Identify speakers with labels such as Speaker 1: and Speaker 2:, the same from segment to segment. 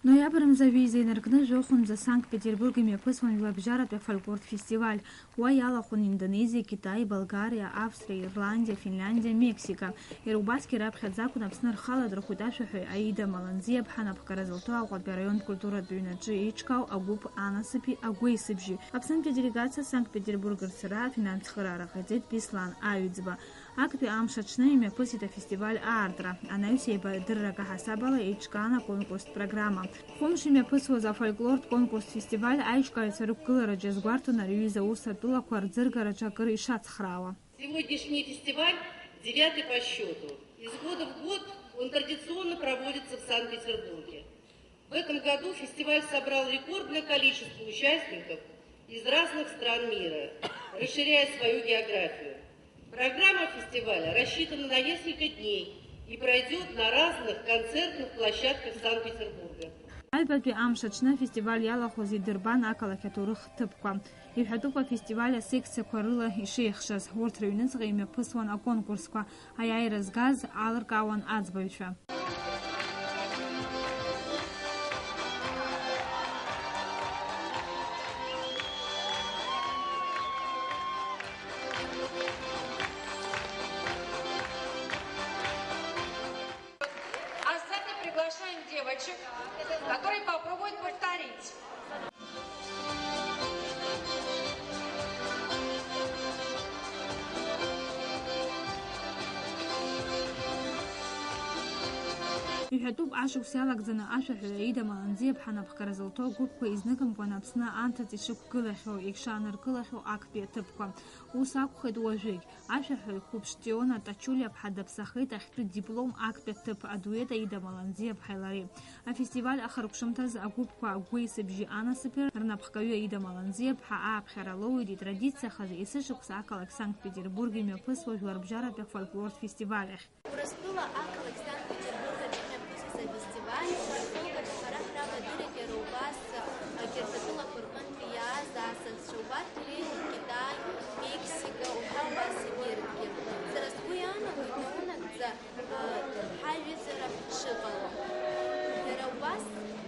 Speaker 1: ноябрь завиза инаркны жохун за Санкт-Петербург имепысван лабжарат фольклор фестиваль. Уаялахун Индонезия, Китай, Болгария, Австрия, Ирландия, Финляндия, Мексика. Ирубаски рабхат закун абснар хала драхудашухи Аида Маланзия бхана бхаразалтуа район культура дуйнаджи ичкау агуп анасыпи агуйсыбжи. Абсанпи делегация Санкт-Петербург рцера финанс харара хадзет Бислан Аюдзба. Акпи амшачны имепысита фестиваль Артра. Анаюсейба дыррага хасабала ичкана конкурс программа. Хумшиме пысво за фольклор конкурс фестиваль айшкается руккылара джазгвартуна рюиза урсатула квардзыргара чакыр ишацхрава.
Speaker 2: Сегодняшний фестиваль 9-й по счету. Из года в год он традиционно проводится в Санкт-Петербурге. В этом году фестиваль собрал рекордное количество участников из разных стран мира, расширяя свою географию. Программа фестиваля рассчитана на несколько дней и пройдет на разных концертных площадках Санкт-Петербурга.
Speaker 1: Альберти амшачна фестиваль ялахози дырбан акалакетурых тыпква. Ивхатупа фестиваля секция кварыла ишейхшаз урт районызга имепысван конкурсква, аяйразгаз алыркауан ацбайчва.
Speaker 3: Приглашаем девочек, которые попробуют повторить.
Speaker 1: يحطوب عشق سالك زنا عشق عيدا مالنزيب حنا بخرزلتو جوبكو إذنكم ونبسنا أنت تشوف كلخو إكشانر كلخو أكبر تبكم وساق خد وجيك عشق خوبشتيونا تشوليا بحد بسخيت أخذ دبلوم أكبر تب أدوية عيدا مالنزيب حيلاري الفستيفال آخر بشمتز أجوبكو أقوي سبجي أنا سبير رنا بخكوي عيدا مالنزيب حق بخيرالوي دي تراديция خذ إسشق ساكالك Санкт-Петербург имепыс وجوار بجارة بفولكلور فستيفالح.
Speaker 4: Урастула акалак Санкт-Петербурга фестиваль, Фольклор Харахрава Дырики Рубас, Киртатула Курман Пияз, Асас Шубат, Китай, Мексика, Ухава, Сибирки. Зараскуяна Витауна за Хайвизера Шипала. Рубас,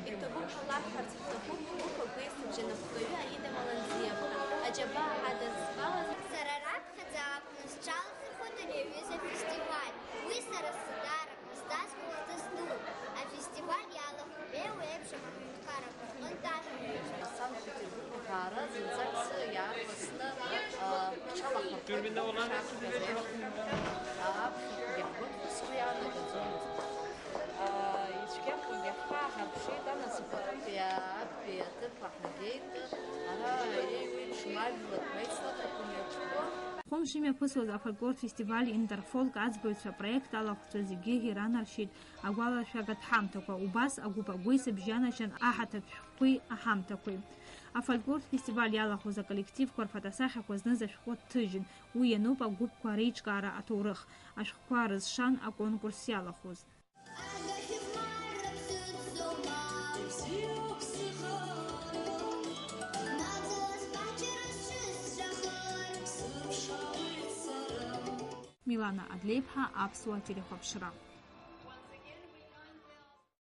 Speaker 4: и кто был халах харцевтаху, Уха Гвейсу Джинавкою, Аида Маланзиевна. Аджаба Хада Спала.
Speaker 5: Сарараб Хадзак, Насчал Заходили Виза фестиваль. Высара Садара, Стас Молодосту. А фестиваль Ялахубе Уэбша Махмудкара. Он даже
Speaker 3: Санкт-Петербург, Кара, Зинцакс, Ярвасна, Чалахар.
Speaker 6: Терминал
Speaker 3: Яхот постоянно газон. Ичкем яха харши да насипатия пиета пахнагейт. Ара рейвин шмайбут мейсла такунечко.
Speaker 1: Хомшиме пысо за фольклор фестиваль Интерфолк азбойцва проект алахуца зигеги ранаршит агвала шагат хамтаква убас агупа гуйса бжанашан ахата пхуй ахамтаквы. А фольклор фестиваль ялахуза коллектив корфатасаха козны зашхот тыжин уянуп агуп кваричкара атурых ашхкварыз шан а конкурс ялахуз. Милана Адлепха, Апсуа Телехопшра.